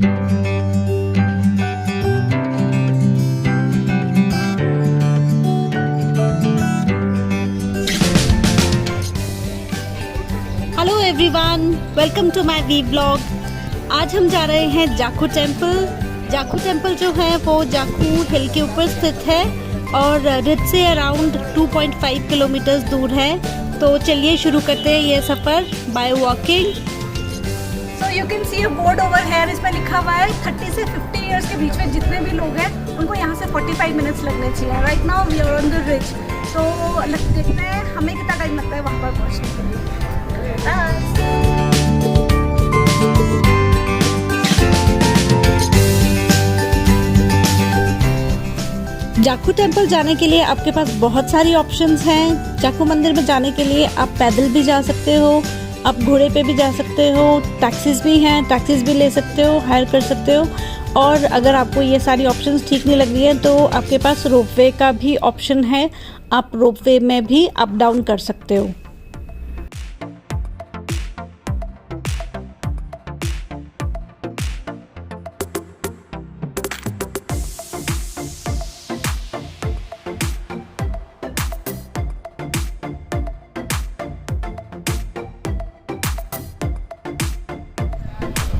Hello everyone, welcome to my vlog. आज हम जा रहे हैं जाखू टेम्पल। जाखू टेम्पल जो है वो जाखू हिल के ऊपर स्थित है और रिट से अराउंड 2.5 किलोमीटर्स दूर है। तो चलिए शुरू करते हैं ये सफ़र by walking. So you can see a board over here, इसमें लिखा हुआ है 30 से 50 इयर्स के बीच में जितने भी लोग हैं उनको यहाँ से 45 मिनट्स लगने चाहिए। Right now we are on the ridge, तो देखते हैं हमें कितना टाइम लगता है वहाँ पर पहुँचने के लिए। जाखू टेम्पल जाने के लिए आपके पास बहुत सारी ऑप्शंस हैं। जाखू मंदिर में जाने के लिए आप पैदल भी जा सकते हो, आप घोड़े पे भी जा सकते हो, टैक्सीज भी हैं, टैक्सीज भी ले सकते हो, हायर कर सकते हो। और अगर आपको ये सारी ऑप्शंस ठीक नहीं लग रही हैं तो आपके पास रोपवे का भी ऑप्शन है, आप रोपवे में भी अप डाउन कर सकते हो।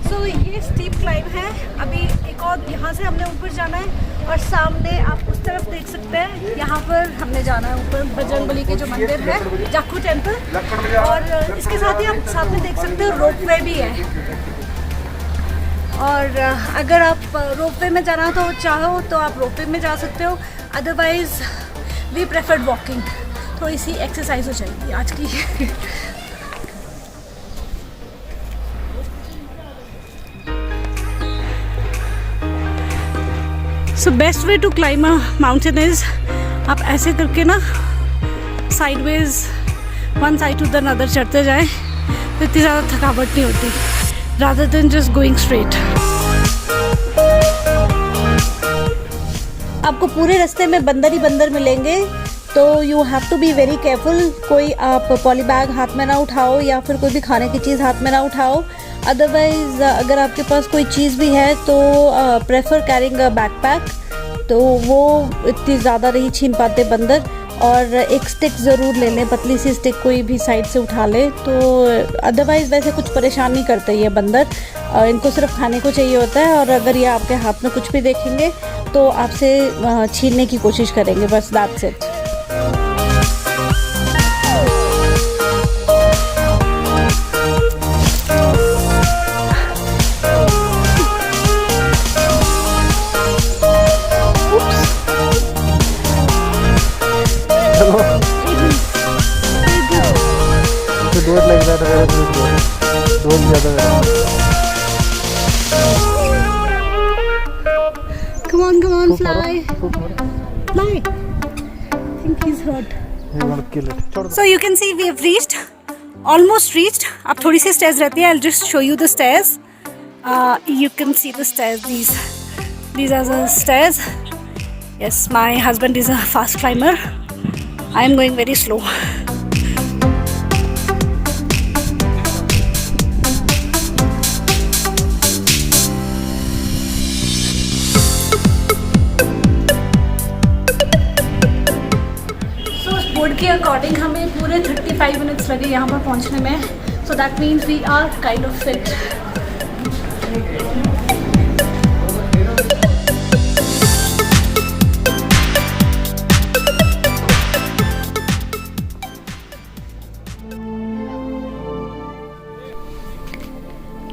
तो ये स्टीप क्लाइंब है। अभी एक और यहाँ से हमने ऊपर जाना है और सामने आप उस तरफ देख सकते हैं, यहाँ पर हमने जाना है ऊपर बजरंगबली के जो मंदिर है जाखू टेम्पल। और इसके साथ ही आप सामने देख सकते हो रोपवे भी है। और अगर आप रोपवे में जाना तो चाहो तो आप रोपवे में जा सकते हो, अदरवाइज वी प्रेफर वॉकिंग। थोड़ी सी एक्सरसाइज हो जाएगी आज की। So best way to climb a mountain is आप ऐसे करके ना sideways one side to the other चढ़ते जाएं, तो इतनी ज़्यादा थकावट नहीं होती, rather than just going straight. आपको पूरे रास्ते में बंदर ही बंदर मिलेंगे, तो you have to be very careful. कोई आप पॉली बैग हाथ में ना उठाओ या फिर कोई भी खाने की चीज़ हाथ में ना उठाओ। अदरवाइज अगर आपके पास कोई चीज़ भी है तो प्रेफर कैरिंग अ बैकपैक, तो वो इतनी ज़्यादा नहीं छीन पाते बंदर। और एक स्टिक ज़रूर ले लें, पतली सी स्टिक कोई भी साइड से उठा लें, तो अदरवाइज़ वैसे कुछ परेशान नहीं करते ये बंदर। इनको सिर्फ खाने को चाहिए होता है, और अगर ये आपके हाथ में कुछ भी देखेंगे तो आपसे छीनने की कोशिश करेंगे, बस that's it. Don't like that, don't the other way. Come on, fly. Fly. I think he's hurt. You want to kill it. So you can see we have reached, almost reached. अब थोड़ी सी stairs रहती है. I'll just show you the stairs. You can see the stairs. These are the stairs. Yes, my husband is a fast climber. I am going very slow. Board के according हमें पूरे 35 minutes लगे यहाँ पर पहुँचने में, so that means we are kind of fit.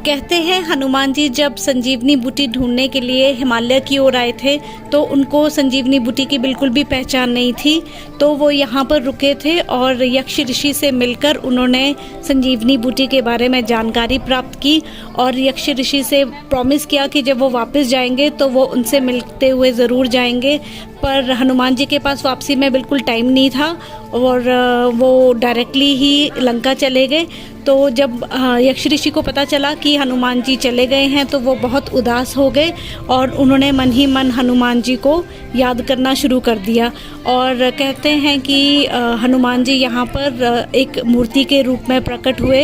कहते हैं हनुमान जी जब संजीवनी बूटी ढूंढने के लिए हिमालय की ओर आए थे तो उनको संजीवनी बूटी की बिल्कुल भी पहचान नहीं थी, तो वो यहाँ पर रुके थे और यक्ष ऋषि से मिलकर उन्होंने संजीवनी बूटी के बारे में जानकारी प्राप्त की और यक्ष ऋषि से प्रॉमिस किया कि जब वो वापस जाएंगे तो वो उनसे मिलते हुए ज़रूर जाएंगे। पर हनुमान जी के पास वापसी में बिल्कुल टाइम नहीं था और वो डायरेक्टली ही लंका चले गए। तो जब यक्ष ऋषि को पता चला कि हनुमान जी चले गए हैं तो वो बहुत उदास हो गए और उन्होंने मन ही मन हनुमान जी को याद करना शुरू कर दिया। और कहते हैं कि हनुमान जी यहाँ पर एक मूर्ति के रूप में प्रकट हुए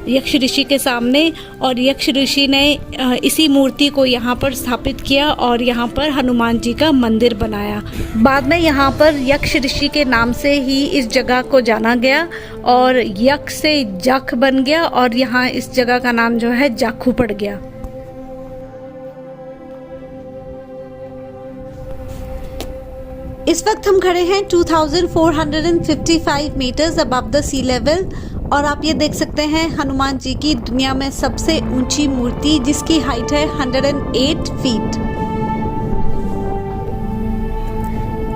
यक्ष ऋषि के सामने, और यक्ष ऋषि ने इसी मूर्ति को यहाँ पर स्थापित किया और यहाँ पर हनुमान जी का मंदिर बनाया। बाद में यहाँ पर यक्ष ऋषि के नाम से ही इस जगह को जाना गया और यक्ष से जख बन गया और यहाँ इस जगह का नाम जो है जाखू पड़ गया। इस वक्त हम खड़े हैं 2455 meters above the sea level और आप ये देख सकते हैं हनुमान जी की दुनिया में सबसे ऊंची मूर्ति जिसकी हाइट है 108 फीट।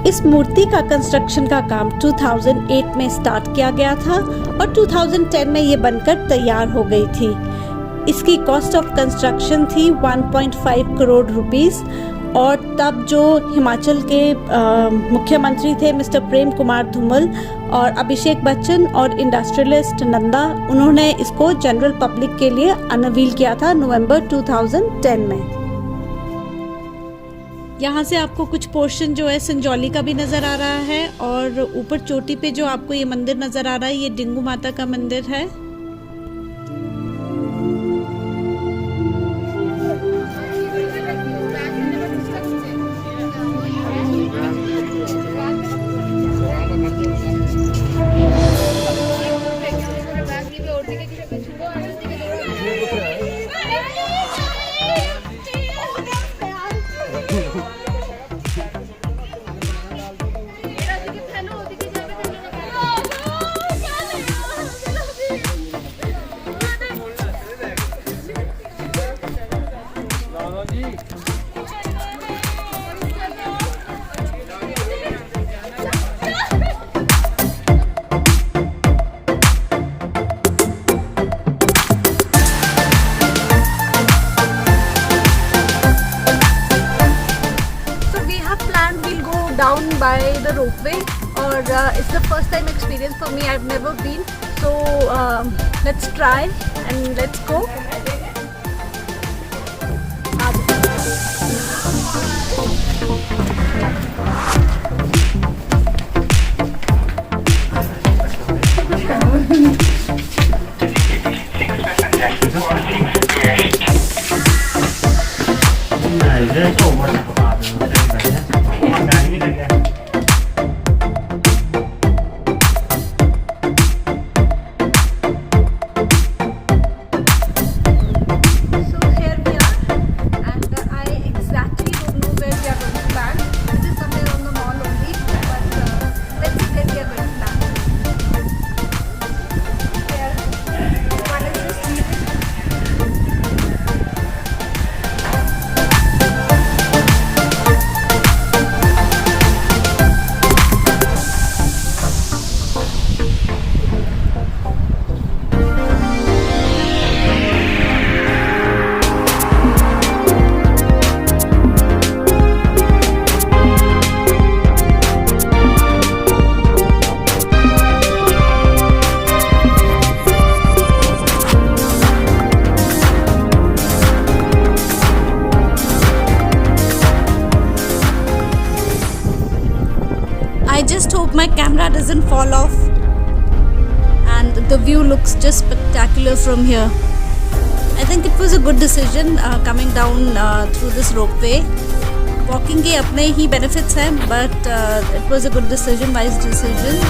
इस मूर्ति का कंस्ट्रक्शन का काम 2008 में स्टार्ट किया गया था और 2010 में ये बनकर तैयार हो गई थी। इसकी कॉस्ट ऑफ कंस्ट्रक्शन थी 1.5 करोड़ रुपीस और तब जो हिमाचल के मुख्यमंत्री थे मिस्टर प्रेम कुमार धूमल और अभिषेक बच्चन और इंडस्ट्रियलिस्ट नंदा, उन्होंने इसको जनरल पब्लिक के लिए अनवील किया था नवंबर 2010 में। यहाँ से आपको कुछ पोर्शन जो है संजौली का भी नज़र आ रहा है और ऊपर चोटी पे जो आपको ये मंदिर नज़र आ रहा है ये डिंगू माता का मंदिर है। Down by the ropeway or it's the first time experience for me. I've never been, so let's try and let's go. I just hope my camera doesn't fall off and the view looks just spectacular from here. I think it was a good decision coming down through this ropeway. Walking के अपने ही benefits हैं but it was a good decision, wise decision.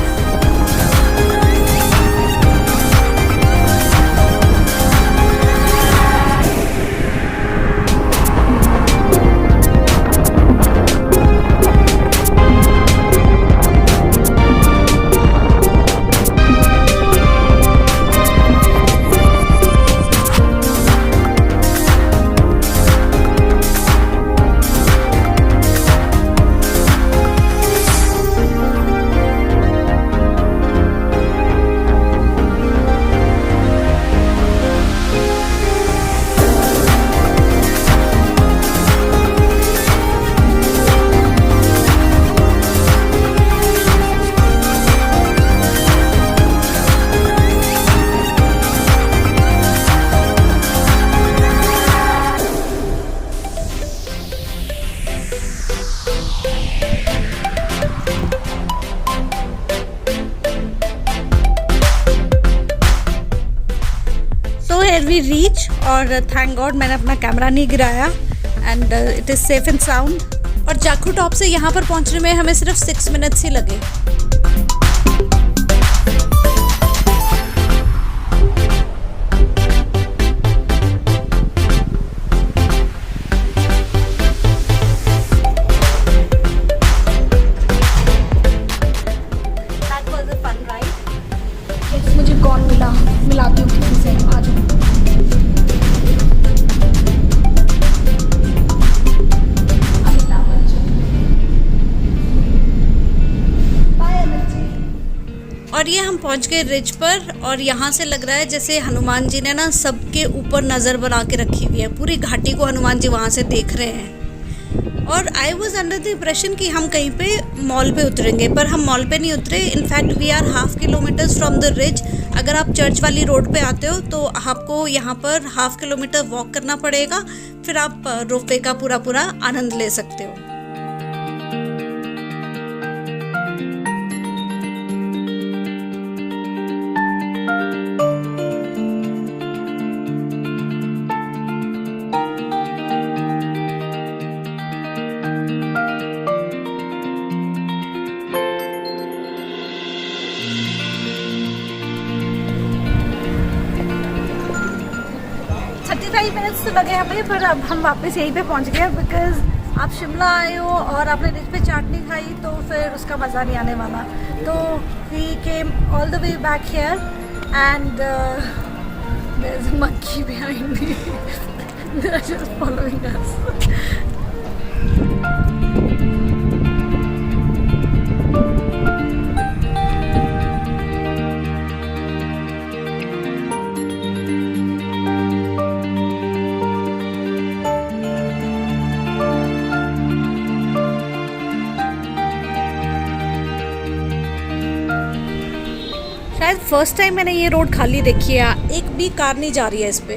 Finally reach और thank God मैंने अपना camera नहीं गिराया and it is safe and sound. और Jakhu top से यहाँ पर पहुँचने में हमें सिर्फ 6 मिनट्स ही लगे। मुझे कौन मिलाती हूँ किसी से, आ जाओ। और ये हम पहुंच गए रिज पर और यहाँ से लग रहा है जैसे हनुमान जी ने ना सबके ऊपर नज़र बना के रखी हुई है, पूरी घाटी को हनुमान जी वहाँ से देख रहे हैं। और I was under the impression कि हम कहीं पे मॉल पे उतरेंगे, पर हम मॉल पे नहीं उतरे। In fact we are half kilometers from the ridge. अगर आप चर्च वाली रोड पे आते हो तो आपको यहाँ पर हाफ किलोमीटर वॉक करना पड़ेगा, फिर आप रोपवे का पूरा आनंद ले सकते हो। मिनट्स तो लगे हमें, पर अब हम वापस यहीं पे पहुंच गए बिकॉज आप शिमला आए हो और आपने रिज पे चाट नहीं खाई तो फिर उसका मज़ा नहीं आने वाला। तो we came all the way back here and there is a monkey behind me, they are just following us. शायद फर्स्ट टाइम मैंने ये रोड खाली देखी है, एक भी कार नहीं जा रही है इस पे।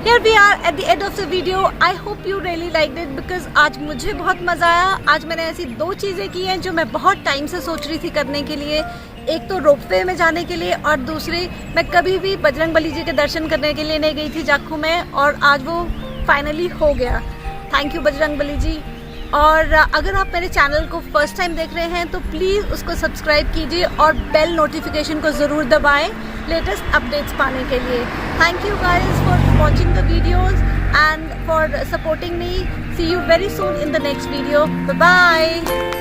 Here we are at the end of the video. I hope you really liked it because आज मुझे बहुत मज़ा आया। आज मैंने ऐसी 2 चीज़ें की हैं जो मैं बहुत टाइम से सोच रही थी करने के लिए। एक तो रोपवे में जाने के लिए और दूसरी मैं कभी भी बजरंगबली जी के दर्शन करने के लिए नहीं गई थी जाखू में, और आज वो फाइनली हो गया। Thank you Bajrangbali ji. और अगर आप मेरे चैनल को फर्स्ट टाइम देख रहे हैं तो प्लीज़ उसको सब्सक्राइब कीजिए और बेल नोटिफिकेशन को ज़रूर दबाएं लेटेस्ट अपडेट्स पाने के लिए। Thank you guys for watching the videos and for supporting me. See you very soon in the next video. Bye bye.